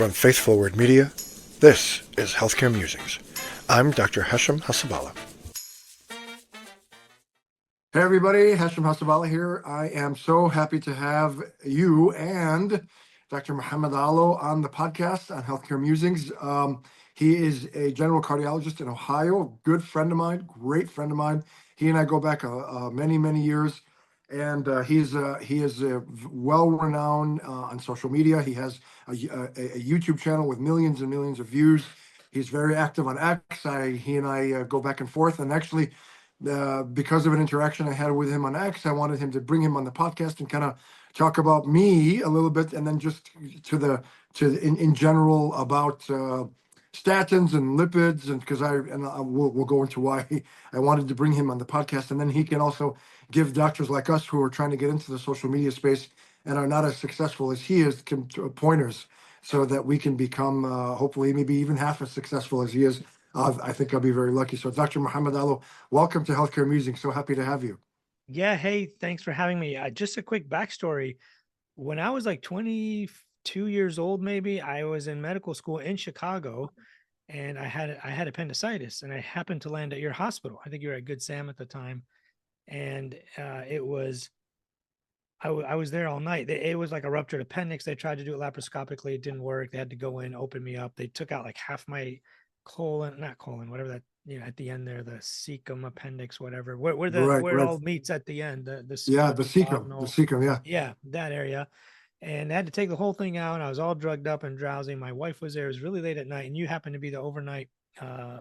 From Faithful Word Media, this is Healthcare Musings. I'm Dr. Hashem Hasabala. Hey everybody, Hashem Hasabala here. I am so happy to have you and Dr. Mohammad on the podcast on Healthcare Musings. He is a general cardiologist in Ohio, good friend of mine, great friend of mine. He and I go back many, many years. And he is well-renowned on social media. He has a YouTube channel with millions and millions of views. He's very active on X. He and I go back and forth. And actually, because of an interaction I had with him on X, I wanted him to bring him on the podcast and kind of talk about me a little bit, and then just in general about statins and lipids, and because we'll go into why I wanted to bring him on the podcast, and then he can also give doctors like us who are trying to get into the social media space and are not as successful as he is pointers, so that we can become hopefully maybe even half as successful as he is. I think I'll be very lucky. So Dr. Mohammad, welcome to Healthcare Musings. So happy to have you. Yeah. Hey, thanks for having me. Just a quick backstory. When I was like 22 years old, maybe, I was in medical school in Chicago, and I had appendicitis, and I happened to land at your hospital. I think you were at Good Sam at the time. And I was there all night. It was like a ruptured appendix. They tried to do it laparoscopically. It didn't work. They had to go in, open me up. They took out like half my not colon, whatever that, at the end there, the cecum appendix, whatever, where it all meets at the end, the the cecum, yeah, that area. And they had to take the whole thing out. And I was all drugged up and drowsy. My wife was there. It was really late at night, and you happened to be the overnight, I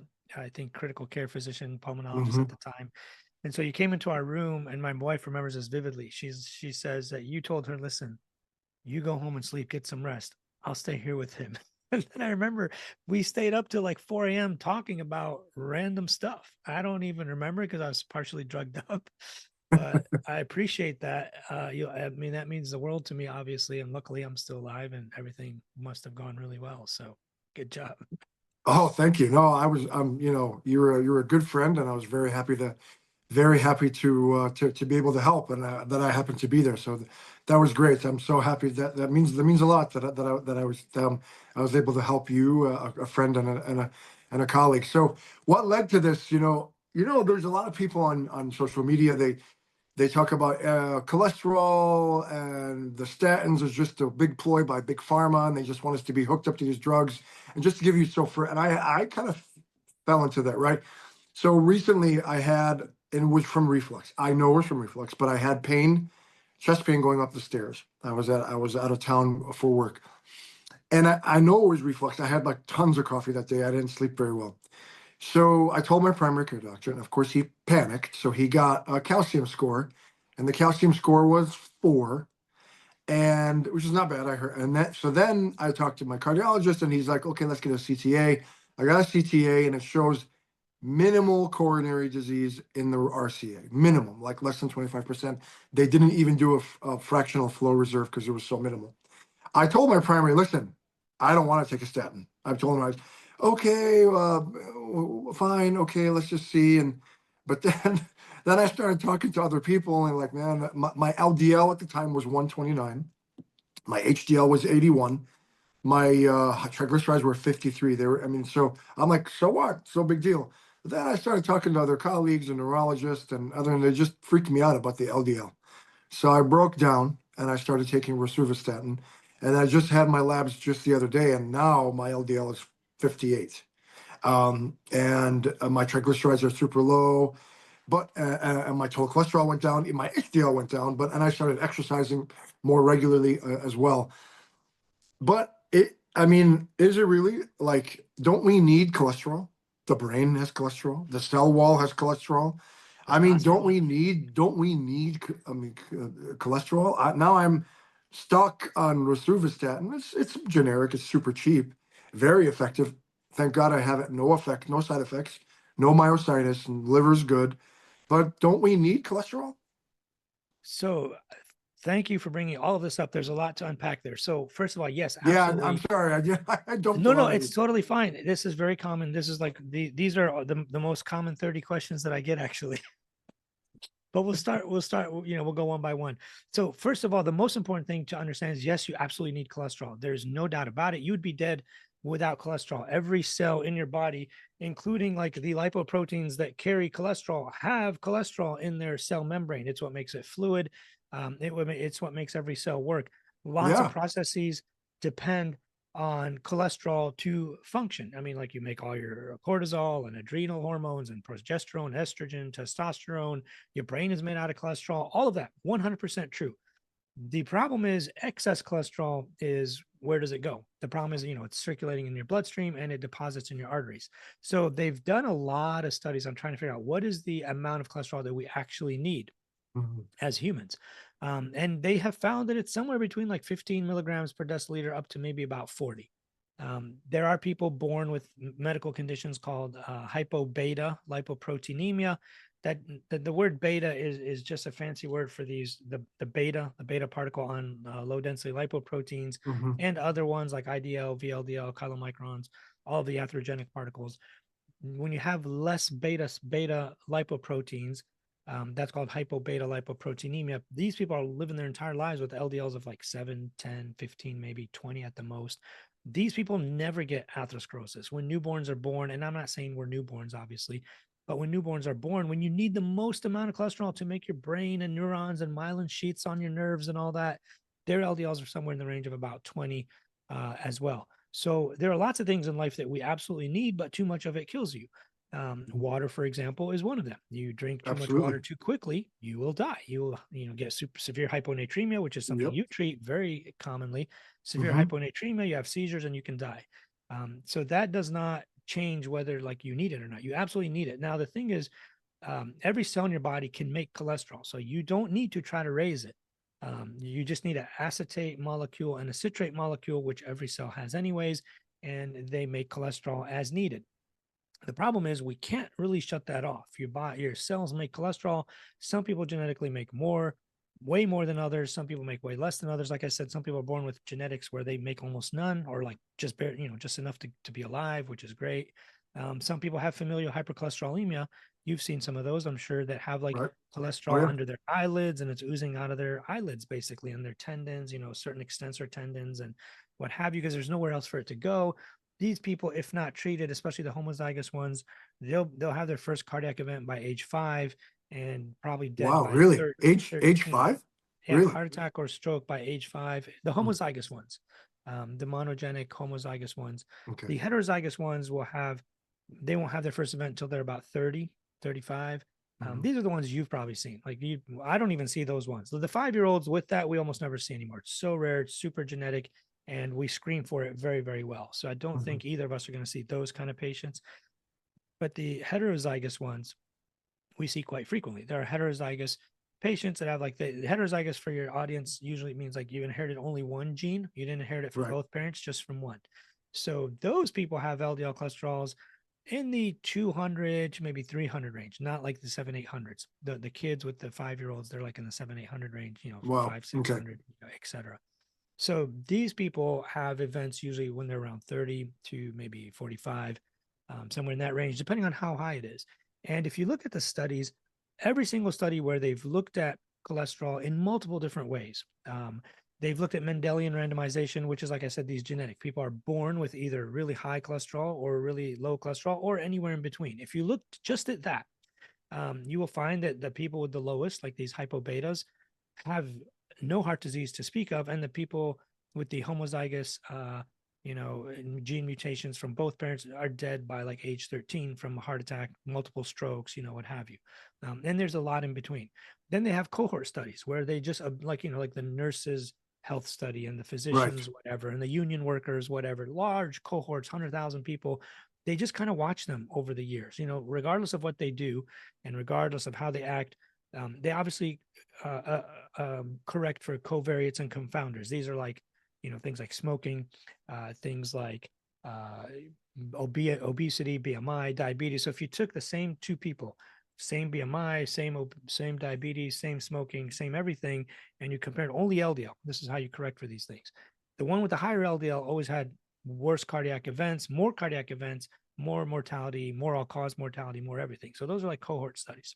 think, critical care physician, pulmonologist at the time. And so you came into our room, and my wife remembers this vividly. She says that you told her, listen, you go home and sleep, get some rest. I'll stay here with him. And then I remember we stayed up till like 4 a.m. talking about random stuff. I don't even remember because I was partially drugged up, but I appreciate that. That means the world to me, obviously. And luckily I'm still alive, and everything must have gone really well. So good job. Oh, thank you. No, I was, you're a good friend, and I was very happy to be able to help, and that I happened to be there. So that was great. I'm so happy. That means a lot that I was able to help you, a friend and a colleague. So what led to this? There's a lot of people on social media. They talk about cholesterol, and the statins is just a big ploy by big pharma, and they just want us to be hooked up to these drugs. And just to give you and I kind of fell into that, right? So recently and it was from reflux. I know it was from reflux, but I had chest pain going up the stairs. I was out of town for work, and I know it was reflux. I had like tons of coffee that day. I didn't sleep very well. So I told my primary care doctor, and of course he panicked. So he got a calcium score, and the calcium score was 4, and which is not bad. I heard, so then I talked to my cardiologist, and he's like, okay, let's get a CTA. I got a CTA, and it shows minimal coronary disease in the RCA, minimum, like less than 25%. They didn't even do a fractional flow reserve because it was so minimal. I told my primary, listen, I don't want to take a statin. I told him, okay, fine, okay, let's just see. But then I started talking to other people, and like, man, my LDL at the time was 129. My HDL was 81. My triglycerides were 53. So I'm like, so what? So big deal. But then I started talking to other colleagues and neurologists and they just freaked me out about the LDL. So I broke down and I started taking rosuvastatin, and I just had my labs just the other day, and now my LDL is 58. And my triglycerides are super low, but and my total cholesterol went down, my HDL went down, and I started exercising more regularly as well. But is it really, like, don't we need cholesterol? The brain has cholesterol. The cell wall has cholesterol. Don't we need cholesterol? Now I'm stuck on rosuvastatin. It's generic. It's super cheap, very effective. Thank God I have it. No side effects, no myositis, and liver's good. But don't we need cholesterol? So thank you for bringing all of this up. There's a lot to unpack there. So first of all, yes, absolutely. Yeah, I'm sorry. I don't. No, it's totally fine. This is very common. This is like these are the most common 30 questions that I get, actually. but we'll start, we'll go one by one. So first of all, the most important thing to understand is, yes, you absolutely need cholesterol. There's no doubt about it. You would be dead without cholesterol. Every cell in your body, including like the lipoproteins that carry cholesterol, have cholesterol in their cell membrane. It's what makes it fluid. It's what makes every cell work. Lots of Yeah. processes depend on cholesterol to function. I mean, like you make all your cortisol and adrenal hormones and progesterone, estrogen, testosterone. Your brain is made out of cholesterol. All of that, 100% true. The problem is excess cholesterol is, where does it go? The problem is, it's circulating in your bloodstream and it deposits in your arteries. So they've done a lot of studies on trying to figure out what is the amount of cholesterol that we actually need Mhm. as humans. And they have found that it's somewhere between like 15 milligrams per deciliter up to maybe about 40. There are people born with medical conditions called hypobeta lipoproteinemia. That the word beta is just a fancy word for the beta particle on low density lipoproteins Mhm. and other ones like IDL, VLDL, chylomicrons, all the atherogenic particles. When you have less beta lipoproteins, that's called hypobeta lipoproteinemia. These people are living their entire lives with LDLs of like 7, 10, 15, maybe 20 at the most. These people never get atherosclerosis. When newborns are born, and I'm not saying we're newborns, obviously, but when newborns are born, when you need the most amount of cholesterol to make your brain and neurons and myelin sheaths on your nerves and all that, their LDLs are somewhere in the range of about 20 as well. So there are lots of things in life that we absolutely need, but too much of it kills you. Water, for example, is one of them. You drink too much water Absolutely. too quickly, you will die. You will, get super severe hyponatremia, which is something Yep. you treat very commonly. Severe Hmm. hyponatremia, you have seizures and you can die. So that does not change whether like you need it or not. You absolutely need it. Now the thing is, every cell in your body can make cholesterol, so you don't need to try to raise it. You just need an acetate molecule and a citrate molecule, which every cell has anyways, and they make cholesterol as needed. The problem is we can't really shut that off. Your cells make cholesterol. Some people genetically make more, way more than others. Some people make way less than others. Like I said, some people are born with genetics where they make almost none, or like just just enough to be alive, which is great. Some people have familial hypercholesterolemia. You've seen some of those, I'm sure, that have like Right. Oh cholesterol yeah. under their eyelids and it's oozing out of their eyelids, basically, and their tendons, certain extensor tendons and what have you, because there's nowhere else for it to go. These people, if not treated, especially the homozygous ones, they'll have their first cardiac event by age 5 and probably dead Wow. by Really? 30, Age 13. five? Yeah, Really? heart attack or stroke by age 5. The Hmm. homozygous ones, the monogenic homozygous ones. Okay. The heterozygous ones they won't have their first event until they're about 30, 35. Hmm. These are the ones you've probably seen. I don't even see those ones. The 5-year-olds with that, we almost never see anymore. It's so rare, it's super genetic, and we screen for it very, very well. So I don't Hmm. think either of us are going to see those kind of patients. But the heterozygous ones, we see quite frequently. There are heterozygous patients that have like the heterozygous, for your audience, usually means like you inherited only one gene. You didn't inherit it from Right. both parents, just from one. So those people have LDL cholesterols in the 200 to maybe 300 range, not like the 700-800s. The kids with the 5-year-olds, they're like in the 700-800 range, Wow. five, Okay. 600, etc. So these people have events usually when they're around 30 to maybe 45, somewhere in that range, depending on how high it is. And if you look at the studies, every single study where they've looked at cholesterol in multiple different ways, they've looked at Mendelian randomization, which is, like I said, these genetic people are born with either really high cholesterol or really low cholesterol or anywhere in between. If you look just at that, you will find that the people with the lowest, like these hypobetas, have no heart disease to speak of, and the people with the homozygous, gene mutations from both parents are dead by like age 13 from a heart attack, multiple strokes, what have you. And there's a lot in between. Then they have cohort studies where they just like the nurses health study and the Right. physicians whatever and the union workers whatever, large cohorts, 100,000 people. They just kind of watch them over the years, regardless of what they do and regardless of how they act. They obviously correct for covariates and confounders. These are like, things like smoking, things like uh, obesity, BMI, diabetes. So if you took the same two people, same BMI, same diabetes, same smoking, same everything, and you compared only LDL, this is how you correct for these things. The one with the higher LDL always had worse cardiac events, more mortality, more all-cause mortality, more everything. So those are like cohort studies.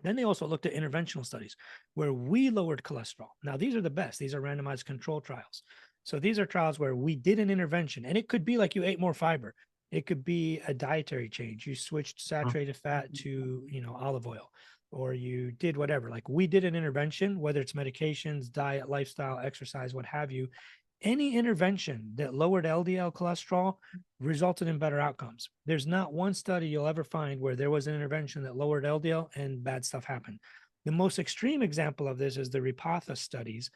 Then they also looked at interventional studies where we lowered cholesterol. Now, these are the best. These are randomized control trials. So these are trials where we did an intervention, and it could be like you ate more fiber. It could be a dietary change. You switched saturated fat to, olive oil, or you did whatever. Like we did an intervention, whether it's medications, diet, lifestyle, exercise, what have you. Any intervention that lowered LDL cholesterol resulted in better outcomes. There's not one study you'll ever find where there was an intervention that lowered LDL and bad stuff happened. The most extreme example of this is the Repatha studies.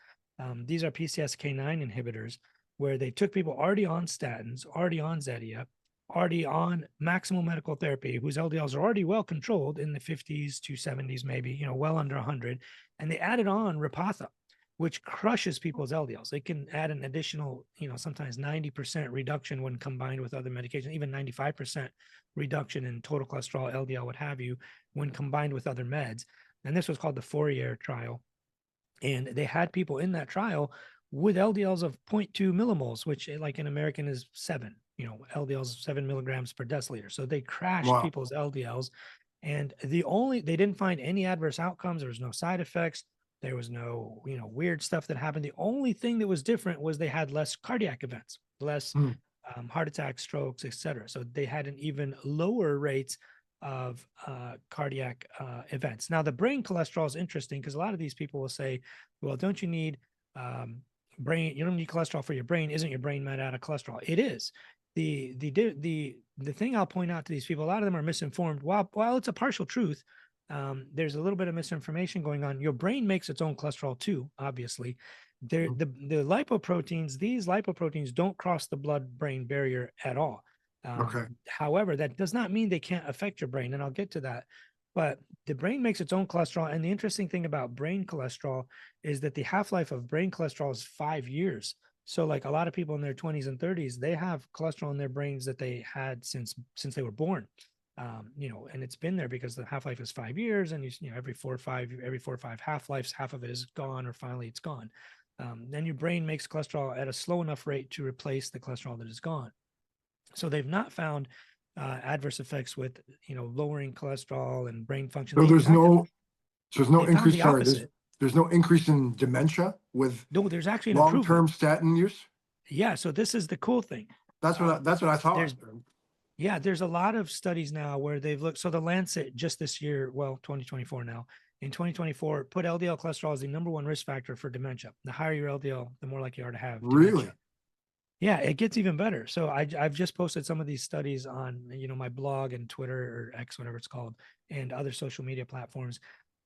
These are PCSK9 inhibitors where they took people already on statins, already on Zetia, already on maximal medical therapy, whose LDLs are already well controlled in the 50s to 70s, maybe, well under 100, and they added on Repatha, which crushes people's LDLs. It can add an additional, sometimes 90% reduction when combined with other medications, even 95% reduction in total cholesterol, LDL, what have you, when combined with other meds. And this was called the Fourier trial. And they had people in that trial with LDLs of 0.2 millimoles, which like in American is 7, LDLs 7 milligrams per deciliter. So they crashed Wow. people's LDLs. And they didn't find any adverse outcomes. There was no side effects. There was no, weird stuff that happened. The only thing that was different was they had less cardiac events, less Hmm. heart attacks, strokes, etc. So they had an even lower rates of cardiac events. Now, the brain cholesterol is interesting because a lot of these people will say, well, don't you need brain? You don't need cholesterol for your brain. Isn't your brain made out of cholesterol? It is. The thing I'll point out to these people, a lot of them are misinformed. While it's a partial truth, there's a little bit of misinformation going on. Your brain makes its own cholesterol too, obviously. The lipoproteins, these lipoproteins don't cross the blood-brain barrier at all. Okay. However, that does not mean they can't affect your brain, and I'll get to that. But the brain makes its own cholesterol, and the interesting thing about brain cholesterol is that the half-life of brain cholesterol is 5 years. So, like a lot of people in their 20s and 30s, they have cholesterol in their brains that they had since they were born. And it's been there because the half life is 5 years, and every 4 or 5 half lives, half of it is gone, or finally it's gone. Then your brain makes cholesterol at a slow enough rate to replace the cholesterol that is gone. So they've not found adverse effects with lowering cholesterol and brain function. So They in there's fact no, so there's no they found increase. the Sorry, opposite. there's no increase in dementia with No, there's actually an improvement. long-term statin use. Yeah, so this is the cool thing. That's what I thought. There's a lot of studies now where they've looked. So the Lancet just this year, well, 2024 now, in 2024, put LDL cholesterol as the number one risk factor for dementia. The higher your LDL, the more likely you are to have Really? dementia. Yeah, it gets even better. So I've just posted some of these studies on my blog and Twitter or X, whatever it's called, and other social media platforms.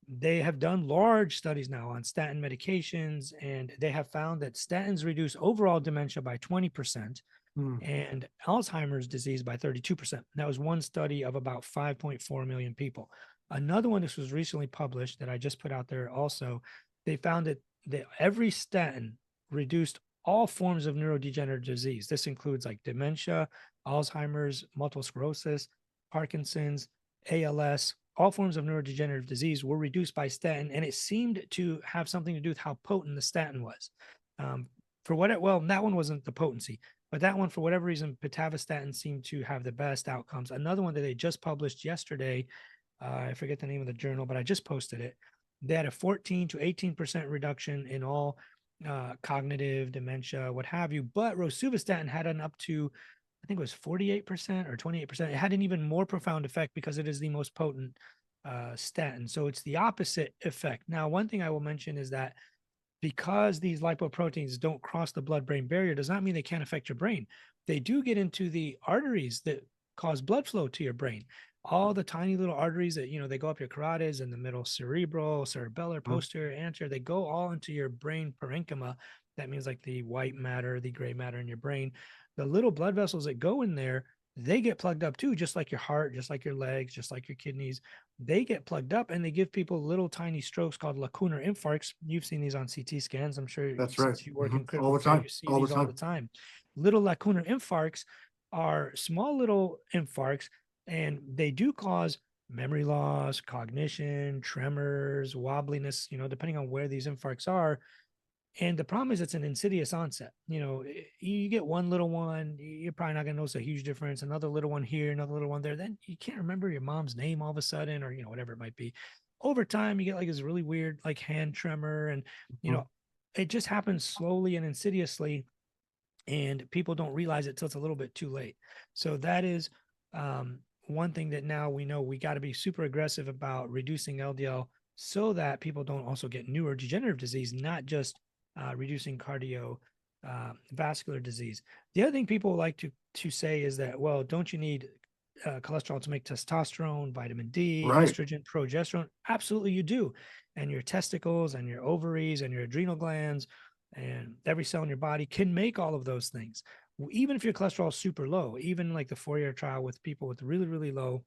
They have done large studies now on statin medications, and they have found that statins reduce overall dementia by 20%. Hmm. And Alzheimer's disease by 32%. That was one study of about 5.4 million people. Another one, this was recently published that I just put out there also, they found that every statin reduced all forms of neurodegenerative disease. This includes like dementia, Alzheimer's, multiple sclerosis, Parkinson's, ALS, all forms of neurodegenerative disease were reduced by statin, and it seemed to have something to do with how potent the statin was. That one wasn't the potency. But that one, for whatever reason, pitavastatin seemed to have the best outcomes. Another one that they just published yesterday, I forget the name of the journal, but I just posted it. They had a 14 to 18% reduction in all cognitive dementia, what have you. But rosuvastatin had an up to, I think it was 48% or 28%. It had an even more profound effect because it is the most potent statin. So it's the opposite effect. Now, one thing I will mention is that because these lipoproteins don't cross the blood-brain barrier does not mean they can't affect your brain. They do get into the arteries that cause blood flow to your brain. All the tiny little arteries that, they go up your carotids in the middle, cerebral, cerebellar, Hmm. posterior, anterior, they go all into your brain parenchyma. That means like the white matter, the gray matter in your brain. The little blood vessels that go in there, they get plugged up too, just like your heart, just like your legs, just like your kidneys. They get plugged up and they give people little tiny strokes called lacunar infarcts. You've seen these on CT scans. I'm sure That's right. since you work in All critical the care, time. you see All the these all the time. time. Little lacunar infarcts are small little infarcts, and they do cause memory loss, cognition, tremors, wobbliness, depending on where these infarcts are. And the problem is it's an insidious onset. You get one little one, you're probably not going to notice a huge difference. Another little one here, another little one there. Then you can't remember your mom's name all of a sudden, or, whatever it might be. over time, you get like this really weird, like hand tremor. And, you Mhm. know, it just happens slowly and insidiously. And people don't realize it till it's a little bit too late. So that is one thing that now we know we got to be super aggressive about reducing LDL so that people don't also get neurodegenerative disease, not just reducing cardio vascular disease. The other thing people like to say is that, well, don't you need cholesterol to make testosterone, vitamin D, Right. estrogen, progesterone? Absolutely, you do. And your testicles and your ovaries and your adrenal glands and every cell in your body can make all of those things. Even if your cholesterol is super low, even like the 4-year trial with people with really, really low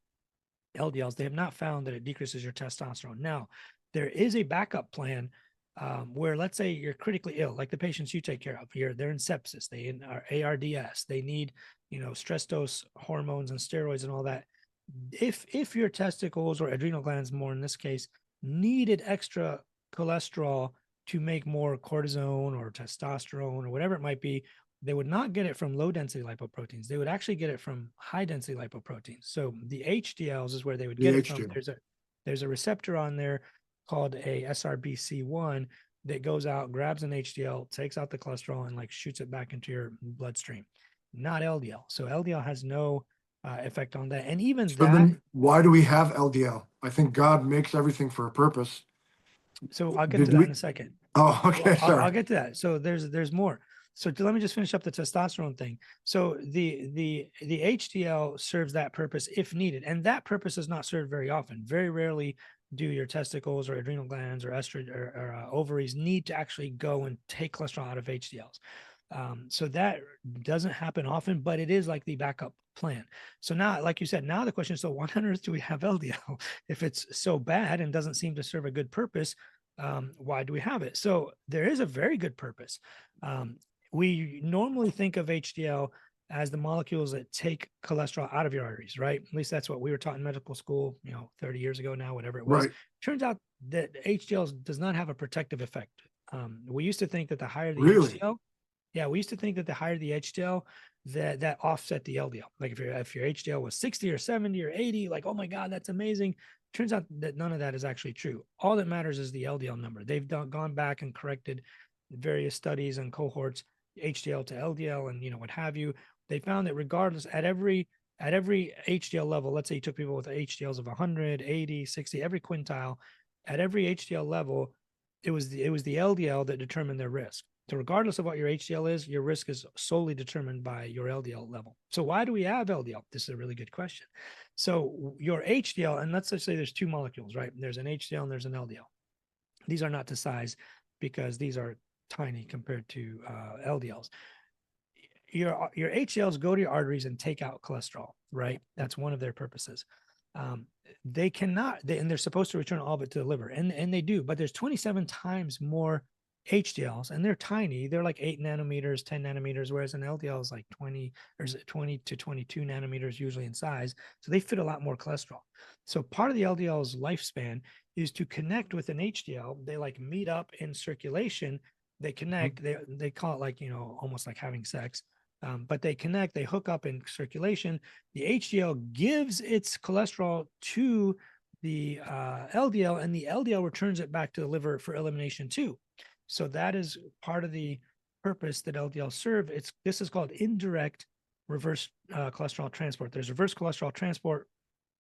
LDLs, they have not found that it decreases your testosterone. Now, there is a backup plan where, let's say, you're critically ill, like the patients you take care of. They're in sepsis, they are ARDS, they need, stress dose hormones and steroids and all that. If your testicles or adrenal glands, more in this case, needed extra cholesterol to make more cortisone or testosterone or whatever it might be, they would not get it from low density lipoproteins. They would actually get it from high density lipoproteins. So the HDLs is where they would The get it from. HDL. There's a receptor on there called a SRBC1 that goes out, grabs an HDL, takes out the cholesterol, and like shoots it back into your bloodstream. Not LDL. So LDL has no effect on that. And even So that, then why do we have LDL? I think God makes everything for a purpose. so I'll get to Did that in we? a second. Oh, Well, okay. I'll Sorry. get to that. So there's more. So let me just finish up the testosterone thing. So the HDL serves that purpose if needed, and that purpose is not served very often. Very rarely do your testicles or adrenal glands or estrogen or ovaries need to actually go and take cholesterol out of HDLs. So that doesn't happen often, but it is like the backup plan. So now, like you said, now the question is, so why on earth do we have LDL if it's so bad and doesn't seem to serve a good purpose? Why do we have it? So there is a very good purpose. Um, we normally think of HDL as the molecules that take cholesterol out of your arteries, right? At least that's what we were taught in medical school, 30 years ago now, whatever it was. Right. Turns out that HDL does not have a protective effect. We used to think that the higher the Really? HDL, yeah, we used to think that the higher the HDL, that offset the LDL. Like if your HDL was 60 or 70 or 80, like, oh my God, that's amazing. Turns out that none of that is actually true. All that matters is the LDL number. They've gone back and corrected various studies and cohorts, HDL to LDL, and what have you. They found that regardless, at every HDL level, let's say you took people with HDLs of 100, 80, 60, every quintile, at every HDL level, it was the LDL that determined their risk. So regardless of what your HDL is, your risk is solely determined by your LDL level. So why do we have LDL? This is a really good question. So your HDL, and let's just say there's two molecules, right? There's an HDL and there's an LDL. These are not to size because these are tiny compared to LDLs. Your HDLs go to your arteries and take out cholesterol, right? That's one of their purposes. They cannot, and they're supposed to return all of it to the liver, and they do, but there's 27 times more HDLs, and they're tiny. They're like 8 nanometers, 10 nanometers, whereas an LDL is like 20 or 20 to 22 nanometers usually in size. So they fit a lot more cholesterol. So part of the LDL's lifespan is to connect with an HDL. They like meet up in circulation. They Mhm. connect. They call it like almost like having sex. But they connect. They hook up in circulation. The HDL gives its cholesterol to the LDL, and the LDL returns it back to the liver for elimination too. So that is part of the purpose that LDL serve. This is called indirect reverse cholesterol transport. There's reverse cholesterol transport,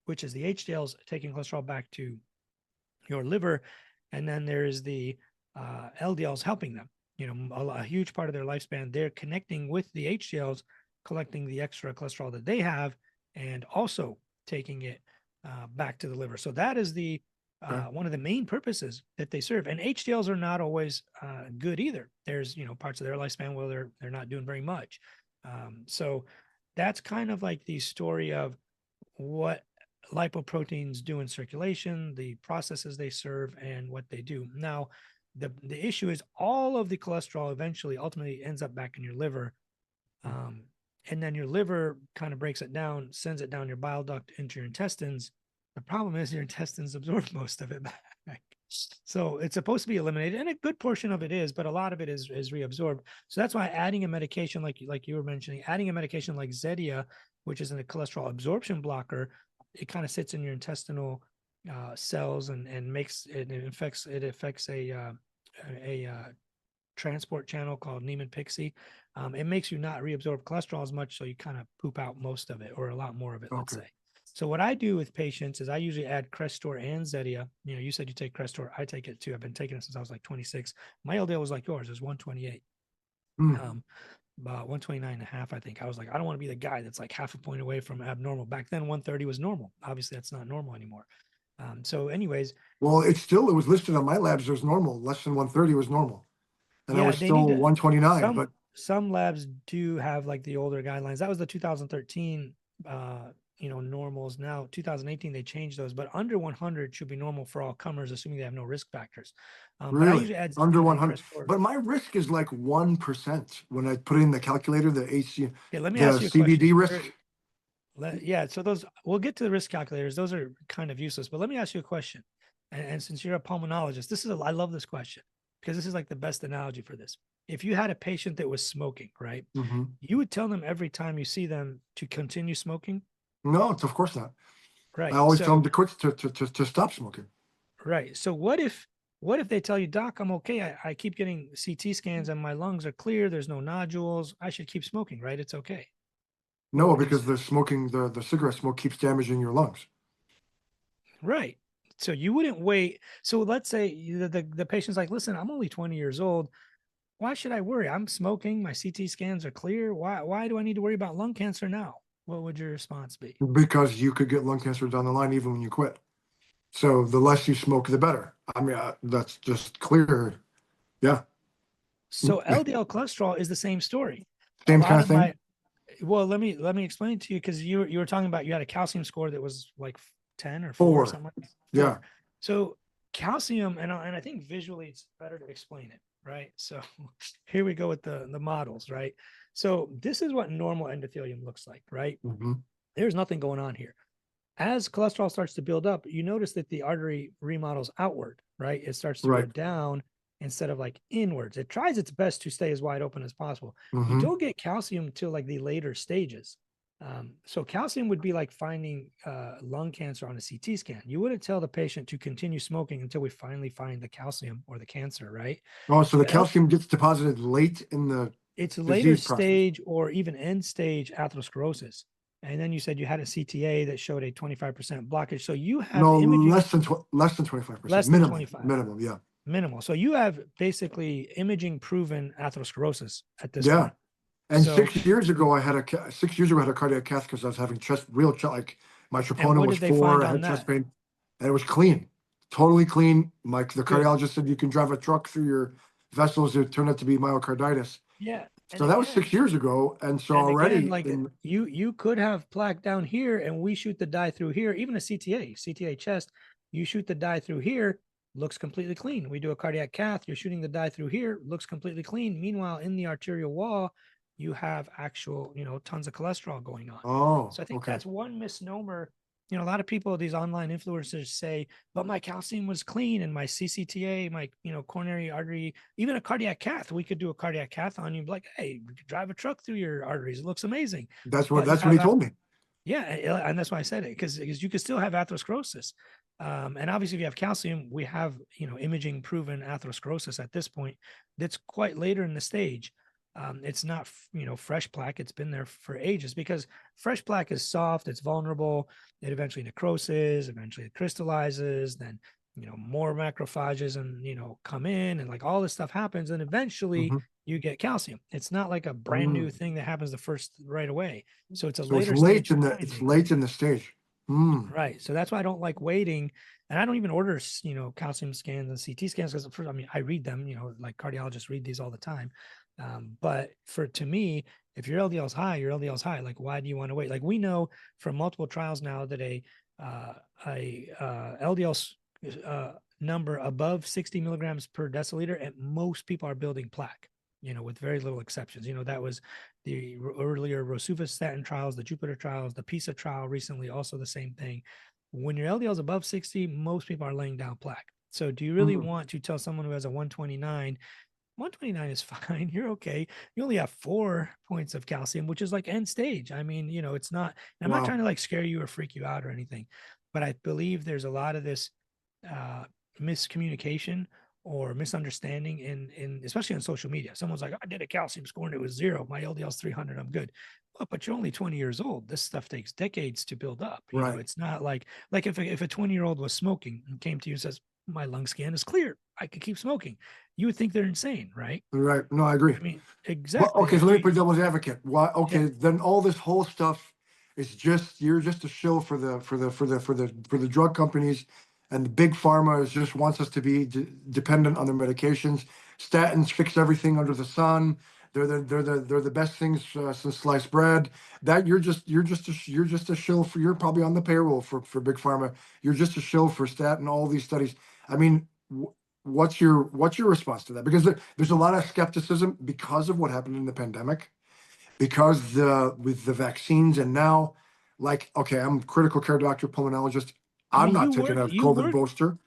which is the HDLs taking cholesterol back to your liver, and then there's the LDLs helping them. A huge part of their lifespan, they're connecting with the HDLs, collecting the extra cholesterol that they have, and also taking it back to the liver. So that is the Okay. one of the main purposes that they serve. And HDLs are not always good either. There's parts of their lifespan where they're not doing very much. So that's kind of like the story of what lipoproteins do in circulation, the processes they serve, and what they do. Now, the issue is all of the cholesterol eventually ultimately ends up back in your liver. Um, and then your liver kind of breaks it down, sends it down your bile duct into your intestines. The problem is your intestines absorb most of it back. So it's supposed to be eliminated, and a good portion of it is, but a lot of it is reabsorbed. So that's why adding a medication like you were mentioning, adding a medication like Zetia, which is a cholesterol absorption blocker, it kind of sits in your intestinal cells and makes it, it affects a transport channel called Niemann-Pick. It makes you not reabsorb cholesterol as much, so you kind of poop out most of it or a lot more of it, let's Okay. say. So what I do with patients is I usually add Crestor and Zetia. You know, you said you take Crestor. I take it too. I've been taking it since I was like 26. My LDL was like yours. It was 128. Mm. Um, about 129 and a half, I think. I was like, I don't want to be the guy that's like half a point away from abnormal. Back then, 130 was normal. Obviously, that's not normal anymore. So anyways, Well, it was listed on my labs as normal. Less than 130 was normal. And I yeah, was they need still to 129, some but some labs do have like the older guidelines. That was the 2013 normals. Now 2018 they changed those, but under 100 should be normal for all comers, assuming they have no risk factors. But I really usually add under Zetia and 100. Crestor. But my risk is like 1% when I put in the calculator, Okay, let me the ask you a question. CVD risk. Yeah, so those we'll get to the risk calculators. Those are kind of useless, but let me ask you a question. And since you're a pulmonologist, I love this question because this is like the best analogy for this. If you had a patient that was smoking, right? Hmm. You would tell them every time you see them to continue smoking, No, it's of course not. I right? always tell them So to quit to stop smoking right. So what if they tell you, Doc, I'm okay. I keep getting CT scans and my lungs are clear. There's no nodules. I should keep smoking, right? It's okay. What No, would you because say? the cigarette smoke keeps damaging your lungs. Right. So you wouldn't wait. So let's say the patient's like, listen, I'm only 20 years old. Why should I worry? I'm smoking. My CT scans are clear. Why do I need to worry about lung cancer now? What would your response be? Because you could get lung cancer down the line even when you quit. So the less you smoke, the better. I mean, that's just clear. Yeah. So LDL cholesterol is the same story. A Same lot kind of of thing. my well, let me explain to you because you were talking about you had a calcium score that was like 10 or 4 or 4. something like that. Yeah. 4. So calcium and I think visually it's better to explain it, right? So here we go with the models, right? So this is what normal endothelium looks like, right? Hmm. There's nothing going on here. As cholesterol starts to build up, you notice that the artery remodels outward, right? It starts to go Right. down instead of like inwards. It tries its best to stay as wide open as possible. You Hmm. don't get calcium until like the later stages. So calcium would be like finding lung cancer on a CT scan. You wouldn't tell the patient to continue smoking until we finally find the calcium or the cancer, right? Oh, so So the calcium gets deposited late in the it's later disease process. stage or even end stage atherosclerosis. And then you said you had a CTA that showed a 25% blockage. So you have No, imaging less than 25%. less than Minimum. 25, Minimum. Yeah. minimal. So you have basically imaging proven atherosclerosis at this Yeah. point. And So, 6 years ago, 6 years ago, I had a cardiac cath because I was having real chest, like my and troponin what was did they 4. find I on had chest that? pain, and it was clean, totally clean. The Good. cardiologist said you can drive a truck through your vessels. It turned out to be myocarditis. Yeah. So that was 6 years ago, and so And again, already like in you could have plaque down here and we shoot the dye through here, even a CTA chest, you shoot the dye through here, looks completely clean. We do a cardiac cath, you're shooting the dye through here, looks completely clean. Meanwhile, in the arterial wall, you have actual, tons of cholesterol going on. oh, So I think okay, that's one misnomer. A lot of people, these online influencers say, but my calcium was clean and my CCTA, my, coronary artery, even a cardiac cath, we could do a cardiac cath on you. Like, hey, we could drive a truck through your arteries. It looks amazing. But you that's what have he told me. yeah, and that's why I said it because you could still have atherosclerosis, and obviously if you have calcium, we have imaging proven atherosclerosis at this point. That's quite later in the stage. It's not fresh plaque. It's been there for ages because fresh plaque is soft. It's vulnerable. It eventually necroses. Eventually it crystallizes. Then more macrophages and come in and like all this stuff happens, and eventually Hmm. you get calcium. It's not like a brand new thing that happens the first right away. So it's a So later stage it's finding. late in the stage. Mm. Right. So that's why I don't like waiting. And I don't even order, calcium scans and CT scans because I mean, I read them, like cardiologists read these all the time. But to me, if your LDL is high, your LDL is high. Like, why do you want to wait? Like we know from multiple trials now that LDL number above 60 milligrams per deciliter, and most people are building plaque, with very little exceptions. That was the earlier rosuvastatin trials, the Jupiter trials, the PISA trial recently, also the same thing. When your LDL is above 60, most people are laying down plaque. So do you really Mm. want to tell someone who has a 129, 129 is fine, you're okay. You only have 4 points of calcium, which is like end stage. I mean, it's not, I'm not trying Wow. to like scare you or freak you out or anything. but I believe there's a lot of this uh, miscommunication or misunderstanding in especially on social media. Someone's like, I did a calcium score and it was 0. My LDL's 300. I'm good. Well, but you're only 20 years old. This stuff takes decades to build up. You know, Right. it's not like if a 20-year-old was smoking and came to you and says, my lung scan is clear, I could keep smoking, you would think they're insane, right? Right. No, I agree. I mean, Well, exactly. okay, Like so let me play devil's advocate. Why? yeah, Okay, then all this whole stuff is just you're just a shill for the drug companies, and the big pharma is just wants us to be dependent on their medications. Statins fix everything under the sun. They're the best things since sliced bread. That you're just a shill for. You're probably on the payroll for big pharma. You're just a shill for statin. All these studies. I mean, what's your response to that? Because there's a lot of skepticism because of what happened in the pandemic, because with the vaccines, and now, like, okay, I'm a critical care doctor, pulmonologist. I I'm mean, not taking a you COVID work. booster.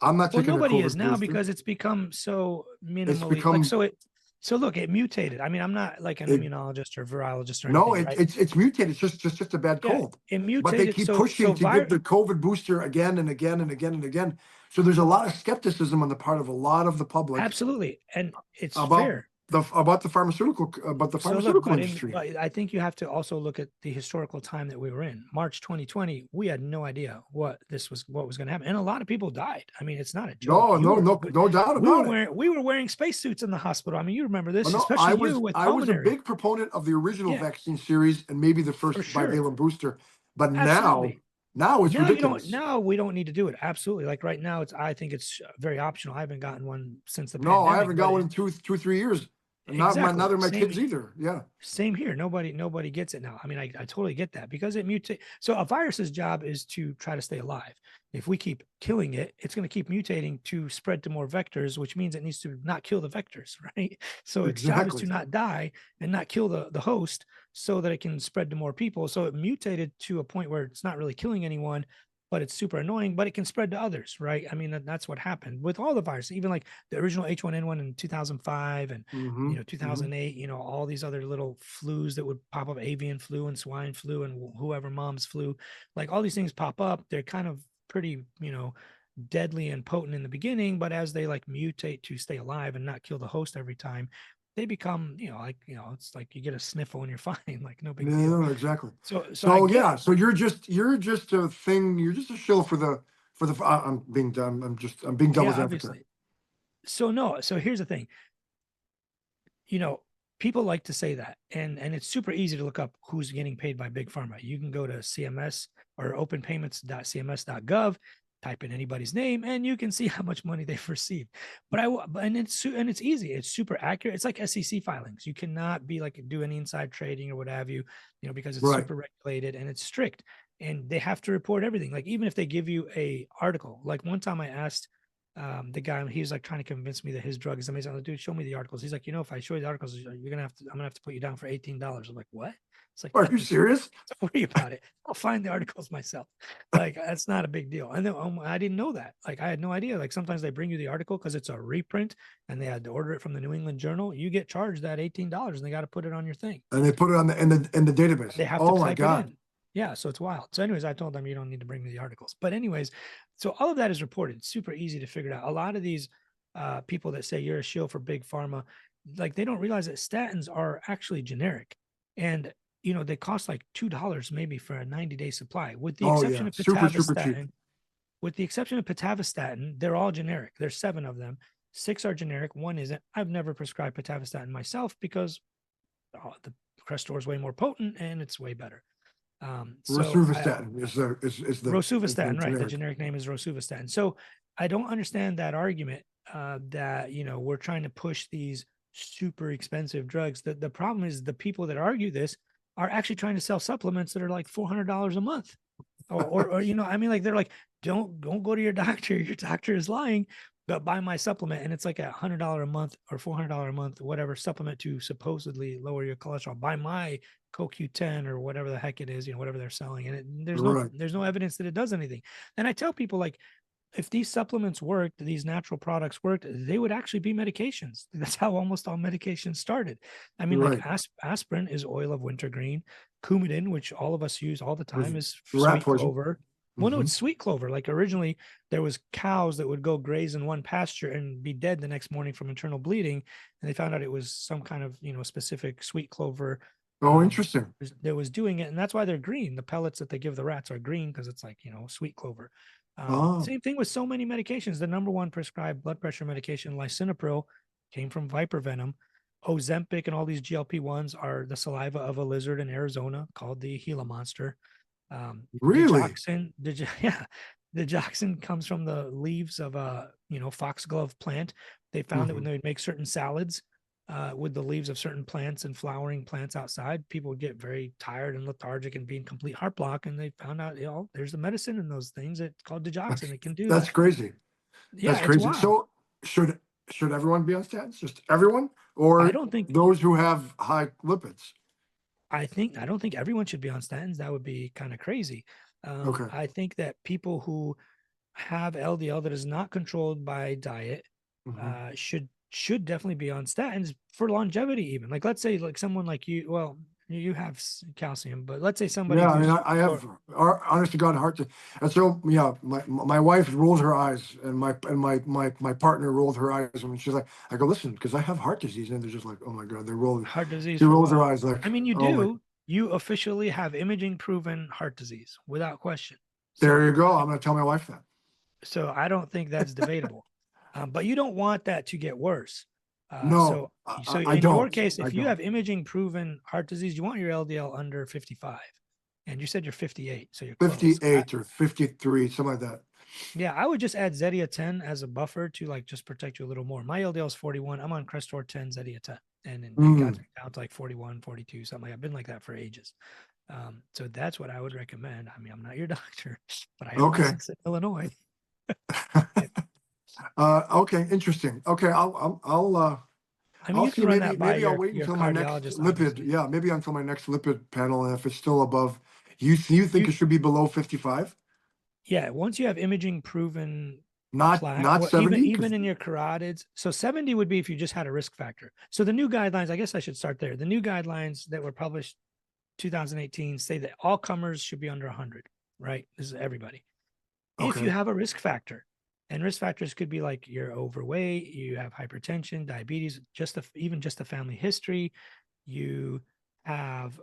I'm not Well, taking a nobody is COVID now booster. because it's become so It's minimally like become so look, it mutated. I mean, I'm not like an it. immunologist or virologist or No, anything, right? it's mutated. It's just a bad Yeah, cold. it But they mutated. keep So pushing to give virus the COVID booster again and again and again and again. So there's a lot of skepticism on the part of a lot of the public absolutely, and it's about fair. the So look, pharmaceutical industry. but I think you have to also look at the historical time that we were in. March 2020, we had no idea what was going to happen, and a lot of people died. I mean, it's not a joke. No, no, no, no doubt about it. We were wearing spacesuits in the hospital. I mean, you remember But this, no, especially you with I was a pulmonary. big proponent of the original Yeah, vaccine series and maybe the for first sure, bivalent booster. But absolutely. now it's Now you don't. ridiculous. Now we don't need to do it. Absolutely. Like right now, I think it's very optional. I haven't gotten one since the No, I pandemic, haven't but got one in 3 years. And exactly neither my kids either. Yeah, same here. Nobody gets it now. I mean, I totally get that because it mutates. So a virus's job is to try to stay alive. If we keep killing it, it's going to keep mutating to spread to more vectors, which means it needs to not kill the vectors, right? So its job is to exactly. not die and not kill the host so that it can spread to more people. So it mutated to a point where it's not really killing anyone, but it's super annoying, but it can spread to others, right? I mean, that's what happened with all the viruses, even like the original H1N1 in 2005 and Mm-hmm. 2008, all these other little flus that would pop up, avian flu and swine flu and whoever mom's flu, like all these things pop up. They're kind of pretty, deadly and potent in the beginning, but as they like mutate to stay alive and not kill the host every time, they become, it's like you get a sniffle and you're fine, like no big deal. No, exactly. So I So get yeah, so you're just a thing. You're just a shill for the. I'm being done. I'm being yeah, devil's advocate. obviously. So no, so here's the thing. People like to say that, and it's super easy to look up who's getting paid by big pharma. You can go to CMS or openpayments.cms.gov, type in anybody's name, and you can see how much money they've received. And it's easy. It's super accurate. It's like SEC filings. You cannot be like do any inside trading or what have you, because it's Right. super regulated and it's strict, and they have to report everything. Like even if they give you a article, like one time I asked the guy, he was like trying to convince me that his drug is amazing. I'm like, dude, show me the articles. He's like, if I show you the articles, I'm gonna have to put you down for $18. I'm like, what? It's like, Are you dude, serious? don't worry about it. I'll find the articles myself. Like, that's not a big deal. And then I didn't know that. Like, I had no idea. Like, sometimes they bring you the article because it's a reprint and they had to order it from the New England Journal. You get charged that $18 and they got to put it on your thing. And they put it on the database. They have to Oh my type it God. in. Yeah, so it's wild. So, anyways, I told them you don't need to bring me the articles. But, anyways, so all of that is reported. Super easy to figure out. A lot of these people that say you're a shill for big pharma, like they don't realize that statins are actually generic, and they cost like $2 maybe for a 90-day supply, with the Oh exception yeah. of Super cheap. pitavastatin. With the exception of pitavastatin, they're all generic. There's 7 of them. 6 are generic. 1 isn't. I've never prescribed pitavastatin myself because the Crestor is way more potent and it's way better. So Rosuvastatin is the Rosuvastatin, right? The generic. generic name is Rosuvastatin. So I don't understand that argument that we're trying to push these super expensive drugs. The problem is the people that argue this are actually trying to sell supplements that are like $400 a month, or I mean, like they're like, don't go to your doctor. Your doctor is lying. But buy my supplement, and it's like $100 a month or $400 a month, whatever supplement to supposedly lower your cholesterol. Buy my CoQ10 or whatever the heck it is, whatever they're selling, and Right. there's no evidence that it does anything. And I tell people, like, if these supplements worked, these natural products worked, they would actually be medications. That's how almost all medications started. I mean, like Right. aspirin is oil of wintergreen. Coumadin, which all of us use all the time, is Rat sweet poison. clover. Well, no, Hmm. it's sweet clover. Like originally, there was cows that would go graze in one pasture and be dead the next morning from internal bleeding, and they found out it was some kind of specific sweet clover Oh, um, interesting. that was doing it, and that's why they're green. The pellets that they give the rats are green because it's like sweet clover. Oh, Same thing with so many medications. The number one prescribed blood pressure medication, lisinopril, came from viper venom. Ozempic and all these GLP-1s are the saliva of a lizard in Arizona called the Gila monster. really? Yeah, digoxin comes from the leaves of a foxglove plant. They found that when Hmm. they would make certain salads with the leaves of certain plants and flowering plants outside, people would get very tired and lethargic and be in complete heart block. And they found out, there's a medicine in those things. It's called digoxin. That's It can do, that's crazy. yeah, That's it's crazy. wild. So should should everyone be on statins? Just everyone, I or don't think those who have high lipids? I don't think everyone should be on statins. That would be kind of crazy. Okay. I think that people who have LDL that is not controlled by diet Hmm. should definitely be on statins for longevity. Even like let's say like someone like you, well, you have calcium, but let's say somebody Yeah, I mean, who's I have, honest to God, heart. And so, yeah, my wife rolled her eyes, and my partner rolled her eyes when she's like, I go, listen, because I have heart disease, and they're just like, oh my God, they're rolling. heart disease She for rolls what? her eyes like, I mean, you oh my. do. You officially have imaging proven heart disease without question. There you So go. I'm gonna tell my wife that. I don't think that's debatable. But you don't want that to get worse. No, So I in your don't. case, I if you don't. have imaging proven heart disease, you want your LDL under 55. And you said you're 58, so you're close. 58 or 53, something like that. Yeah, I would just add Zetia 10 as a buffer to like just protect you a little more. My LDL is 41. I'm on Crestor 10, Zetia 10. And it got Mm, me down to like 41, 42, something like I've been like that for ages. So that's what I would recommend. I mean, I'm not your doctor, but I am okay. licensed in Illinois. Okay. Interesting. Okay. I mean, I'll you can see. run that by Maybe I'll wait your until my next cardiologist, lipid. obviously. Yeah, maybe until my next lipid panel, and if it's still above, you think it You should be below 55, Yeah, once you have imaging proven plaque, not or 70, even because in your carotids. So 70 would be if you just had a risk factor. So the new guidelines, I guess I should start there. The new guidelines that were published 2018 say that all comers should be under 100, right? This is everybody. If you okay, have a risk factor, and risk factors could be like you're overweight, you have hypertension, diabetes, even just a family history, you have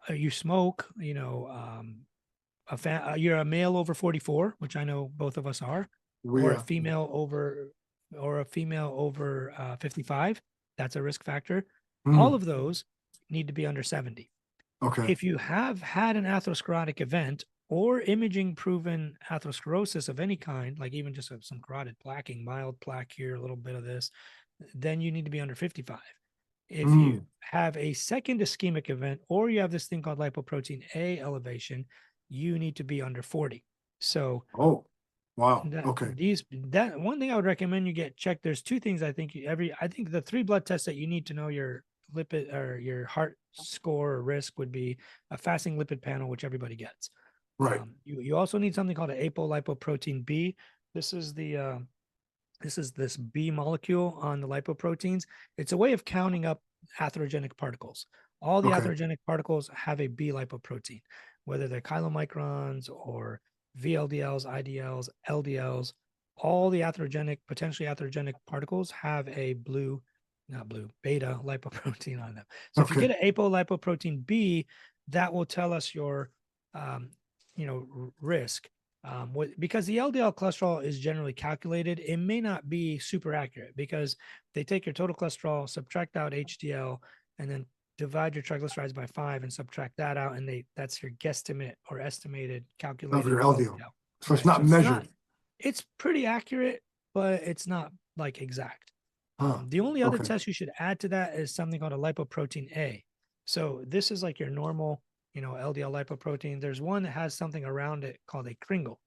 you smoke, you're a male over 44, which I know both of us are, we or a female over 55. That's a risk factor. All hmm, of those need to be under 70. okay, If you have had an atherosclerotic event or imaging proven atherosclerosis of any kind, like even just some carotid plaquing, mild plaque here, a little bit of this, then you need to be under 55. If you hmm. have a second ischemic event or you have this thing called lipoprotein A elevation, you need to be under 40. So Oh, wow. Okay, that one thing I would recommend you get checked. There's two things I think the three blood tests that you need to know your lipid or your heart score or risk would be a fasting lipid panel, which everybody gets. right. You also need something called an apolipoprotein B. This is this B molecule on the lipoproteins. It's a way of counting up atherogenic particles. All the Okay, atherogenic particles have a B lipoprotein, whether they're chylomicrons or VLDLs, IDLs, LDLs. All the potentially atherogenic particles have a beta lipoprotein on them. So if you okay, get an apolipoprotein B, that will tell us your, risk because the LDL cholesterol is generally calculated, it may not be super accurate because they take your total cholesterol, subtract out HDL, and then divide your triglycerides by 5 and subtract that out, and that's your guesstimate or estimated of calculated your LDL. LDL. So it's Right. So not measured. it's pretty accurate, but it's not like exact. Huh. The only other Okay. test you should add to that is something called a lipoprotein A. So this is like your normal, LDL lipoprotein. There's one that has something around it called a kringle,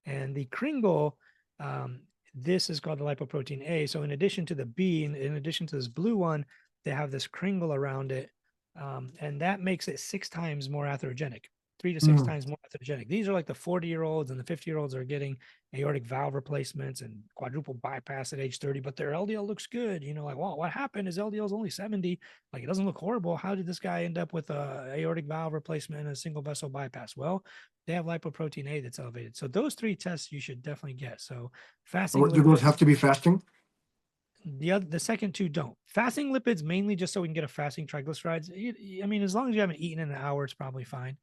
and the kringle, um, this is called the lipoprotein A. So in addition to the B, in addition to this blue one, they have this kringle around it, and that makes it 6 times more atherogenic. 3 to 6 Mm. times more atherogenic. These are like the 40-year-olds and the 50-year-olds are getting aortic valve replacements and quadruple bypass at age 30, but their LDL looks good. Like, well, what happened? His LDL is only 70. Like, it doesn't look horrible. How did this guy end up with a aortic valve replacement and a single vessel bypass? Well, they have lipoprotein A that's elevated. So those 3 tests you should definitely get. So fasting What, do those lipids, have to be fasting? the second 2 don't. Fasting lipids mainly just so we can get a fasting triglycerides. I mean, as long as you haven't eaten in an hour, it's probably fine.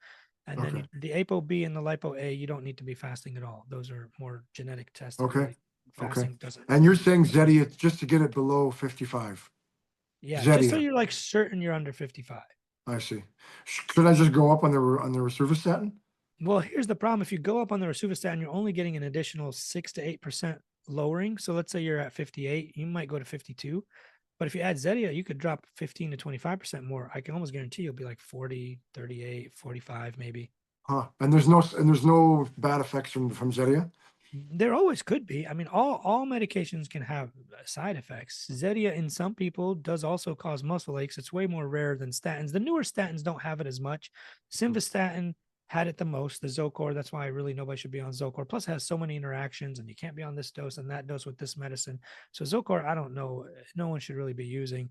And then Okay. the ApoB and the lipo A, you don't need to be fasting at all. Those are more genetic tests that Okay. really Okay. fasting doesn't And you're really saying affect. Zetia just to get it below 55. Yeah, just so Zetia. you're like certain you're under 55. I see. Should I just go up on the rosuvastatin? Well, here's the problem. If you go up on the rosuvastatin, you're only getting an additional 6 to 8% lowering. So let's say you're at 58, you might go to 52. But if you add Zetia, you could drop 15 to 25% more. I can almost guarantee you'll be like 40, 38, 45, maybe. Huh. And there's no bad effects from Zetia? There always could be. I mean, all medications can have side effects. Zetia in some people does also cause muscle aches. It's way more rare than statins. The newer statins don't have it as much. Simvastatin had it the most. The Zocor. That's why really nobody should be on Zocor. Plus, it has so many interactions, and you can't be on this dose and that dose with this medicine. So Zocor, I don't know. No one should really be using.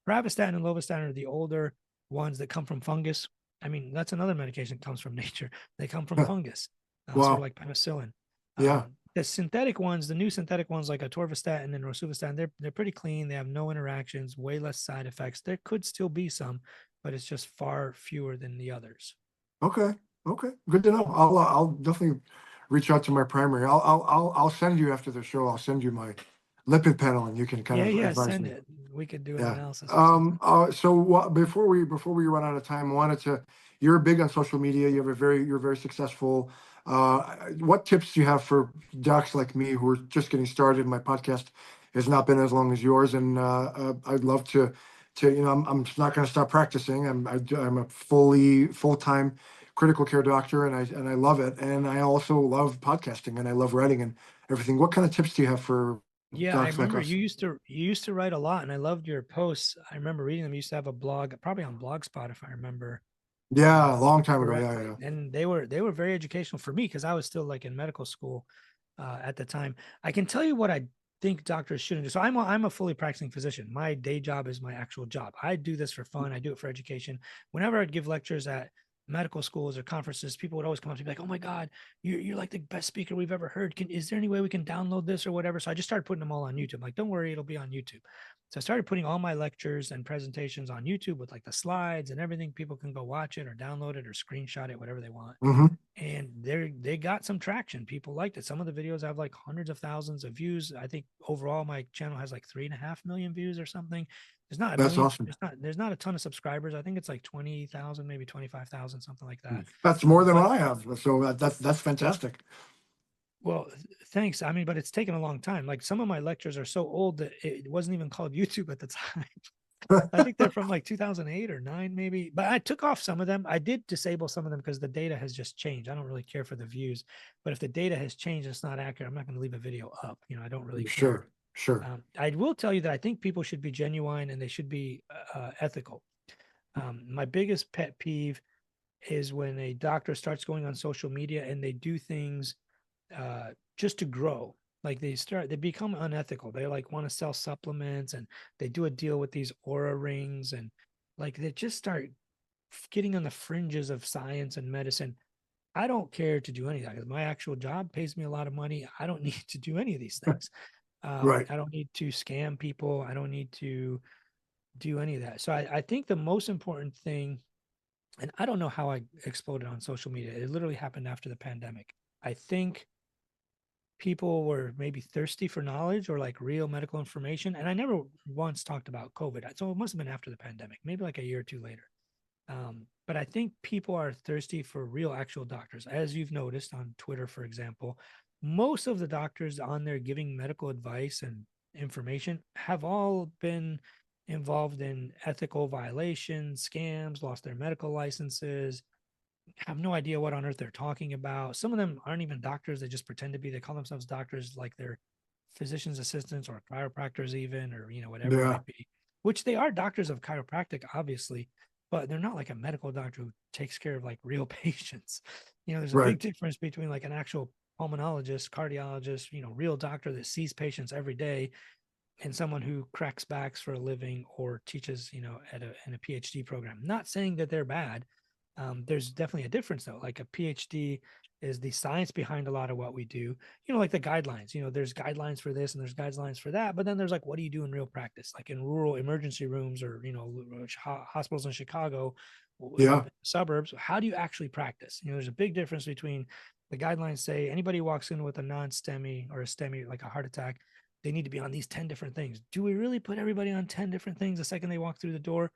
Pravastatin and Lovastatin are the older ones that come from fungus. I mean, that's another medication that comes from nature. They come from fungus, sort of Wow. like penicillin. Yeah. The synthetic ones, the new synthetic ones like atorvastatin and rosuvastatin, they're pretty clean. They have no interactions, way less side effects. There could still be some, but it's just far fewer than the others. Okay. Okay. Good to know. I'll definitely reach out to my primary. I'll send you after the show. I'll send you my lipid panel, and you can kind Yeah, of yeah, advise send me. it. We could do an Yeah. analysis or something. So before we run out of time, I wanted to. You're big on social media. You're very successful. What tips do you have for docs like me who are just getting started? My podcast has not been as long as yours, and I'd love to I'm not going to stop practicing. I'm a full time critical care doctor, and I love it. And I also love podcasting, and I love writing and everything. What kind of tips do you have for Yeah, I docs like remember us? you used to write a lot, and I loved your posts. I remember reading them. You used to have a blog, probably on Blogspot, if I remember Yeah, a long time ago. Yeah, correctly. yeah. And they were very educational for me because I was still like in medical school at the time. I can tell you what I think doctors shouldn't do. So I'm a fully practicing physician. My day job is my actual job. I do this for fun. I do it for education. Whenever I'd give lectures at medical schools or conferences, people would always come up to me like, "Oh my God, you're like the best speaker we've ever heard. Is there any way we can download this or whatever?" So I just started putting them all on YouTube. Like, don't worry, it'll be on YouTube. So I started putting all my lectures and presentations on YouTube with like the slides and everything. People can go watch it or download it or screenshot it, whatever they want. Hmm. And they got some traction. People liked it. Some of the videos have like hundreds of thousands of views. I think overall my channel has like 3.5 million views or something. There's not a That's million. awesome. There's not a ton of subscribers. I think it's like 20,000, maybe 25,000, something like that. That's more than But what I have. So that's fantastic. well, thanks. I mean, but it's taken a long time. Like some of my lectures are so old that it wasn't even called YouTube at the time. I think they're from like 2008 or 9 maybe, but I took off some of them. I did disable some of them because the data has just changed. I don't really care for the views, but if the data has changed, it's not accurate. I'm not going to leave a video up. I don't really care. Sure, sure. I will tell you that I think people should be genuine and they should be ethical. My biggest pet peeve is when a doctor starts going on social media and they do things just to grow. Like they become unethical. They like want to sell supplements and they do a deal with these aura rings and like they just start getting on the fringes of science and medicine. I don't care to do any of that because my actual job pays me a lot of money. I don't need to do any of these things. Right. I don't need to scam people. I don't need to do any of that. So I think the most important thing, and I don't know how I exploded on social media. It literally happened after the pandemic. I think people were maybe thirsty for knowledge or like real medical information. And I never once talked about COVID. So it must have been after the pandemic, maybe like a year or two later. But I think people are thirsty for real, actual doctors. As you've noticed on Twitter, for example, most of the doctors on there giving medical advice and information have all been involved in ethical violations, scams, lost their medical licenses, have no idea what on earth they're talking about. Some of them aren't even doctors. They just pretend to be. They call themselves doctors like they're physician's assistants or chiropractors even, or, whatever it Yeah. might be, which they are doctors of chiropractic, obviously. but they're not like a medical doctor who takes care of like real patients. There's a Right. big difference between like an actual pulmonologist, cardiologist, real doctor that sees patients every day, and someone who cracks backs for a living or teaches, in a PhD program. Not saying that they're bad. There's definitely a difference though. Like a PhD is the science behind a lot of what we do. Like the guidelines. There's guidelines for this and there's guidelines for that. But then there's like, what do you do in real practice? Like in rural emergency rooms or hospitals in Chicago, Yeah. up in the suburbs. How do you actually practice? There's a big difference between the guidelines say anybody walks in with a non-STEMI or a STEMI, like a heart attack, they need to be on these 10 different things. Do we really put everybody on 10 different things the second they walk through the door?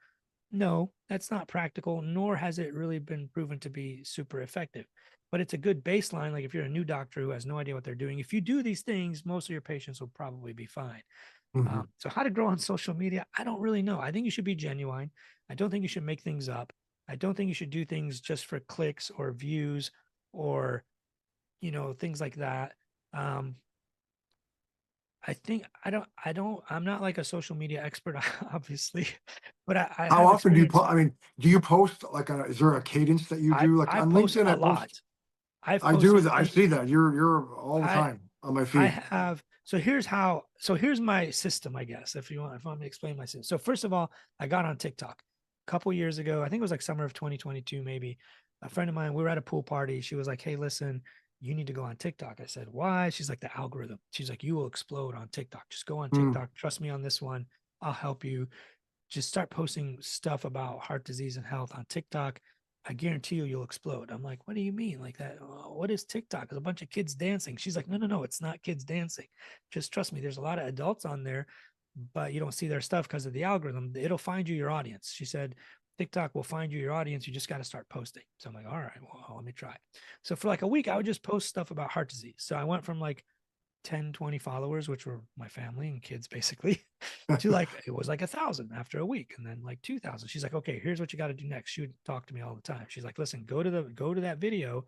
No, that's not practical, nor has it really been proven to be super effective. But it's a good baseline. Like if you're a new doctor who has no idea what they're doing, if you do these things, most of your patients will probably be fine. Hmm. So, how to grow on social media? I don't really know. I think you should be genuine. I don't think you should make things up. I don't think you should do things just for clicks or views or, things like that. Um, I'm not like a social media expert, obviously, but I How have often do you experience. post? I mean, do you post like is there a cadence that you I do? Like I on post LinkedIn, I a post. lot. I've I do posted that. I things. see that you're all the I time on my I feed. have here's my system, I guess, if I want to explain my system. So first of all, I got on TikTok a couple years ago. I think it was like summer of 2022, maybe. A friend of mine, we were at a pool party. She was like, "Hey, listen, you need to go on TikTok." I said, "Why?" She's like, "The algorithm." She's like, "You will explode on TikTok. Just go on Mm, TikTok. Trust me on this one. I'll help you. Just start posting stuff about heart disease and health on TikTok. I guarantee you'll explode." I'm like, "What do you mean like that? What is TikTok? There's a bunch of kids dancing." She's like, "No, no, no, it's not kids dancing. Just trust me. There's a lot of adults on there, but you don't see their stuff because of the algorithm. It'll find you your audience." She said, "TikTok will find you your audience. You just got to start posting." So I'm like, "All right, well, let me try." So for like a week, I would just post stuff about heart disease. So I went from like 10, 20 followers, which were my family and kids basically, to like it was like 1,000 after a week, and then like 2,000. She's like, "Okay, here's what you got to do next." She would talk to me all the time. She's like, "Listen, go to that video,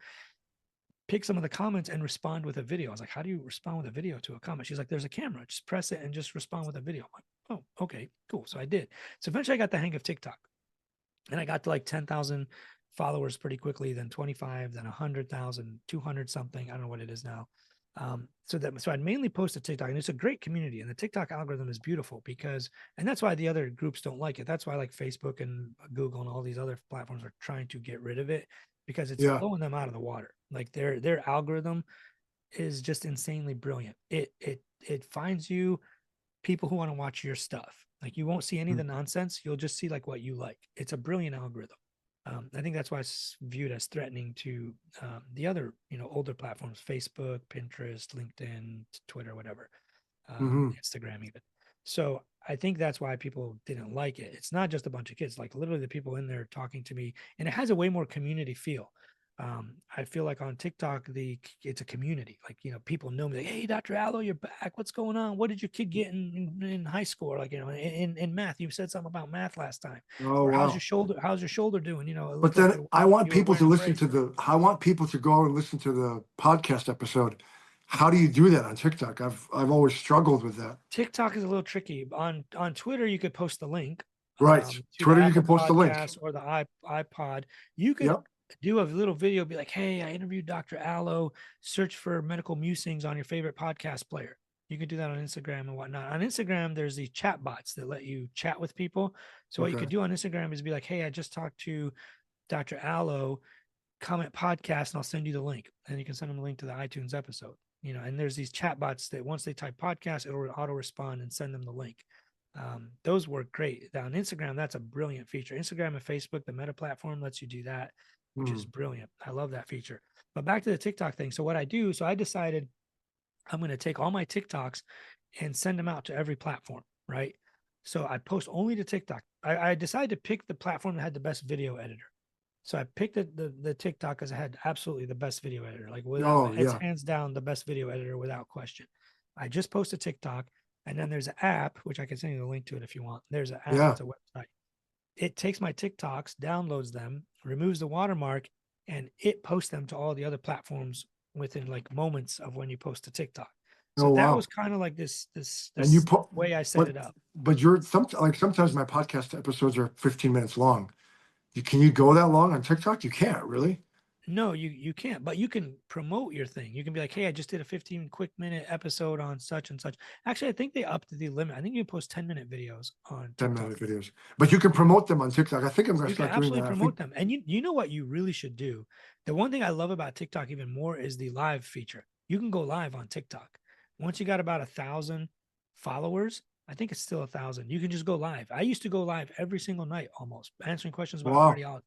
pick some of the comments and respond with a video." I was like, "How do you respond with a video to a comment?" She's like, "There's a camera, just press it and just respond with a video." I'm like, "Oh, okay, cool." So I did. So eventually I got the hang of TikTok, and I got to like 10,000 followers pretty quickly, then 25, then 100,000, 200 something. I don't know what it is now. So I'd mainly post to TikTok, and it's a great community, and the TikTok algorithm is beautiful and that's why the other groups don't like it. That's why like Facebook and Google and all these other platforms are trying to get rid of it, because it's yeah. blowing them out of the water. Like their algorithm is just insanely brilliant. It finds you people who want to watch your stuff. Like you won't see any of Mm, the nonsense. You'll just see like what you like. It's a brilliant algorithm. I think that's why it's viewed as threatening to the other, older platforms: Facebook, Pinterest, LinkedIn, Twitter, whatever, mhm, Instagram, even. So I think that's why people didn't like it. It's not just a bunch of kids; like literally the people in there talking to me, and it has a way more community feel. I feel like on TikTok, it's a community. Like people know me. Like, "Hey, Dr. Allo, you're back. What's going on? What did your kid get in high school?" Or like in math, you said something about math last time. oh Or how's your wow. shoulder? How's your shoulder doing? It But looked like then I want you were people to wearing a listen to brace. I want people to go and listen to the podcast episode. How do you do that on TikTok? I've always struggled with that. TikTok is a little tricky. On Twitter, you could post the link Right. to the Twitter, you Apple can post a link. Podcast or the iPod. You could Yep. do a little video, be like, "Hey, I interviewed Dr. Allo. Search for medical musings on your favorite podcast player." You could do that on Instagram and whatnot. On Instagram, there's these chat bots that let you chat with people. So what you Okay. could do on Instagram is be like, "Hey, I just talked to Dr. Allo, comment podcast, and I'll send you the link." And you can send them a link to the iTunes episode. And there's these chat bots that once they type podcast, it'll auto respond and send them the link. Those work great. On Instagram, that's a brilliant feature. Instagram and Facebook, the Meta platform, lets you do that, which is Hmm. brilliant. I love that feature. But back to the TikTok thing. So what I do, so I decided I'm going to take all my TikToks and send them out to every platform, right? So I post only to TikTok. I decided to pick the platform that had the best video editor. So I picked the TikTok because it had absolutely the best video editor, like Oh it's yeah. hands down the best video editor without question. I just posted TikTok, and then there's an app which I can send you the link to it if you want. There's an app, Yeah. it's a website. It takes my TikToks, downloads them, removes the watermark, and it posts them to all the other platforms within like moments of when you post to TikTok. So Oh that wow. was kind of like this this And you this put, way I set but it up. you're sometimes my podcast episodes are 15 minutes long. Can you go that long on TikTok? You can't really. No, you can't, but you can promote your thing. You can be like, hey, I just did a 15 quick minute episode on such and such. Actually, I think they upped the limit. I think you can post 10-minute videos on 10-minute TikTok. videos, but you can You can promote them on TikTok. I think I'm going to you can start doing absolutely that. I think, promote them. And you know what you really should do? The one thing I love about TikTok even more is the live feature. You can go live on TikTok. Once you got about 1,000 followers, I think it's still 1,000. You can just go live. I used to go live every single night almost answering questions about wow. cardiology.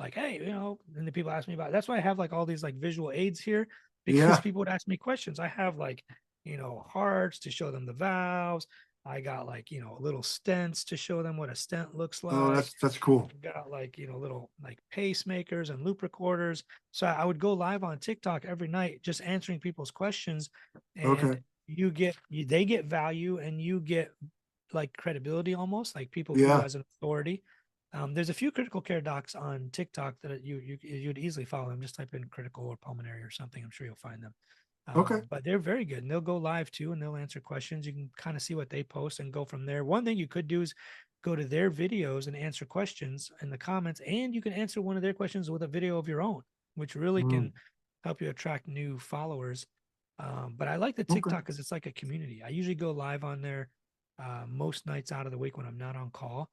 Like, hey, and the people ask me about it. That's why I have like all these like visual aids here because Yeah. people would ask me questions. I have like, hearts to show them the valves. I got like, little stents to show them what a stent looks Oh, like. that's cool. I've got like, little like pacemakers and loop recorders. So I would go live on TikTok every night just answering people's questions, and Okay. they get value and you get like credibility, almost like people view you Yeah. as an authority. There's a few critical care docs on TikTok that you'd easily follow them. Just type in critical or pulmonary or something. I'm sure you'll find them. Okay. But they're very good, and they'll go live too, and they'll answer questions. You can kind of see what they post and go from there. One thing you could do is go to their videos and answer questions in the comments, and you can answer one of their questions with a video of your own, which really Mm, can help you attract new followers. But I like the okay. TikTok because it's like a community. I usually go live on there most nights out of the week when I'm not on call,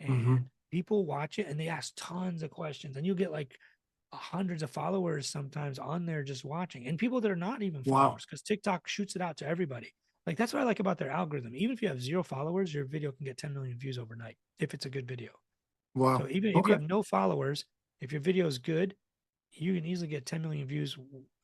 Hmm. and people watch it and they ask tons of questions, and you get like hundreds of followers sometimes on there just watching, and people that are not even Wow. followers because TikTok shoots it out to everybody. Like that's what I like about their algorithm. Even if you have 0 followers, your video can get 10 million views overnight if it's a good video. So Wow. even if you Okay. have no followers, if your video is good, you can easily get 10 million views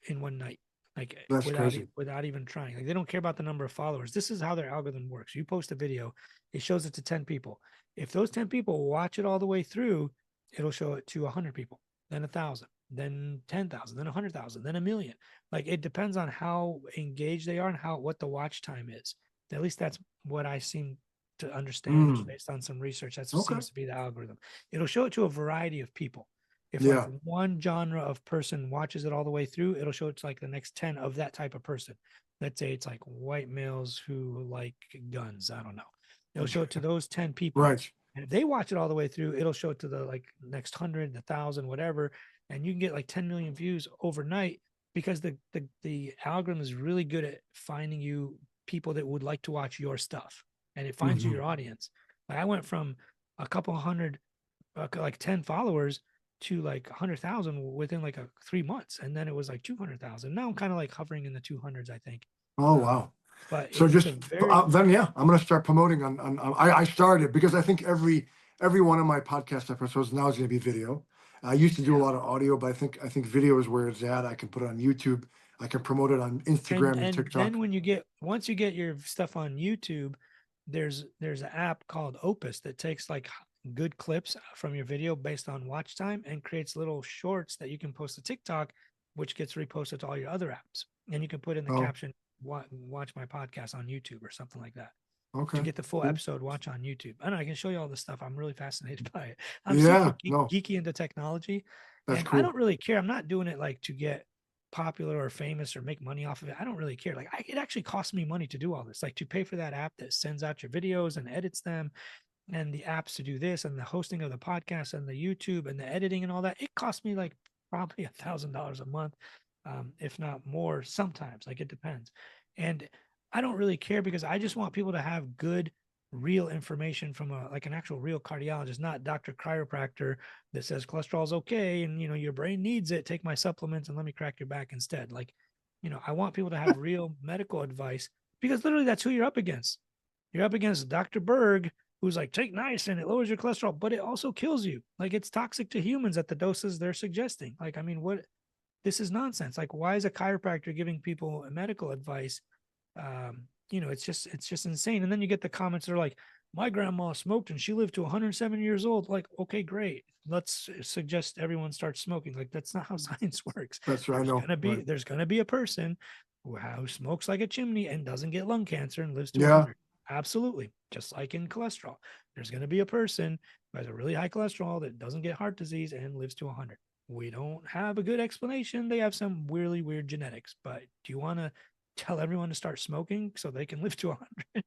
in one night, like That's crazy. without even trying. Like they don't care about the number of followers. This is how their algorithm works. You post a video, it shows it to 10 people. If those 10 people watch it all the way through, it'll show it to 100 people, then 1,000, then 10,000, then 100,000, then a million. Like it depends on how engaged they are and what the watch time is. At least that's what I seem to understand just Mm, based on some research. That okay. seems to be the algorithm. It'll show it to a variety of people. If like Yeah. one genre of person watches it all the way through, it'll show it to like the next 10 of that type of person. Let's say it's like white males who like guns. I don't know. It'll show it to those 10 people. Right. And if they watch it all the way through, it'll show it to the like next 100, the 1,000, whatever. And you can get like 10 million views overnight because the algorithm is really good at finding you people that would like to watch your stuff, and it finds you Hmm. your audience. Like I went from a couple hundred, like 10 followers to like 100,000 within like 3 months, and then it was like 200,000. Now I'm kind of like hovering in the 200s, I think. Oh, Um, wow. but So it's a just very then, yeah, I'm gonna start promoting I started because I think every one of my podcast episodes now is gonna be video. I used to do a yeah. lot of audio, but I think video is where it's at. I can put it on YouTube. I can promote it on Instagram and And TikTok. then once you get your stuff on YouTube, there's an app called Opus that takes like good clips from your video based on watch time and creates little shorts that you can post to TikTok, which gets reposted to all your other apps. And you can put in the Oh, caption, watch my podcast on YouTube or something like that. To okay, get the full cool. episode, watch on YouTube. I know I can show you all this stuff. I'm really fascinated by it. I'm super Yeah, no, geeky into technology, that's and I cool. don't really care. I'm not doing it like to get popular or famous or make money off of it. I don't really care. Like it actually costs me money to do all this, like to pay for that app that sends out your videos and edits them, and the apps to do this, and the hosting of the podcast and the YouTube and the editing and all that. It costs me like probably $1,000 a month, if not more sometimes. Like it depends. And I don't really care because I just want people to have good, real information from an actual real cardiologist, not Dr. Chiropractor that says cholesterol's okay and your brain needs it. Take my supplements and let me crack your back instead. Like, I want people to have real medical advice because literally that's who you're up against. You're up against Dr. Berg, who's like, take niacin, it lowers your cholesterol, but it also kills you. Like it's toxic to humans at the doses they're suggesting. Like, I mean, what this is nonsense. Like, why is a chiropractor giving people medical advice? It's just insane. And then you get the comments that are like, my grandma smoked and she lived to 107 years old. Like, okay, great. Let's suggest everyone starts smoking. Like, that's not how science works. That's right. I There's know. gonna Right. be there's gonna be a person who smokes like a chimney and doesn't get lung cancer and lives to Yeah, 100. Absolutely. Just like in cholesterol. There's going to be a person who has a really high cholesterol that doesn't get heart disease and lives to 100. We don't have a good explanation. They have some really weird genetics, but do you want to tell everyone to start smoking so they can live to 100?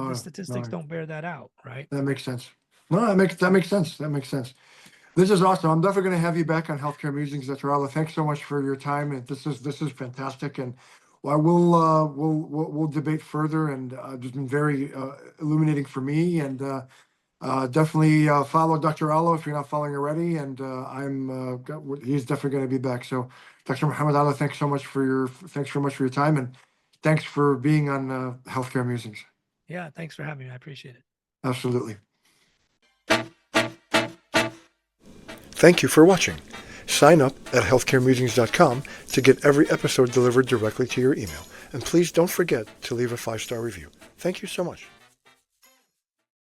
The no, statistics no, don't bear that out, right? that makes sense. No, that makes sense. That makes sense. This is awesome. I'm definitely going to have you back on Healthcare Musings, Dr. Allah. Thanks so much for your time, and this is fantastic. And well, we'll debate further, and it's been very illuminating for me. And definitely follow Dr. Allah if you're not following already. And he's definitely going to be back. So, Dr. Mohammad Allah, thanks very much for your time, and thanks for being on Healthcare Musings. Yeah, thanks for having me. I appreciate it. Absolutely. Thank you for watching. Sign up at healthcaremusings.com to get every episode delivered directly to your email. And please don't forget to leave a 5-star review. Thank you so much.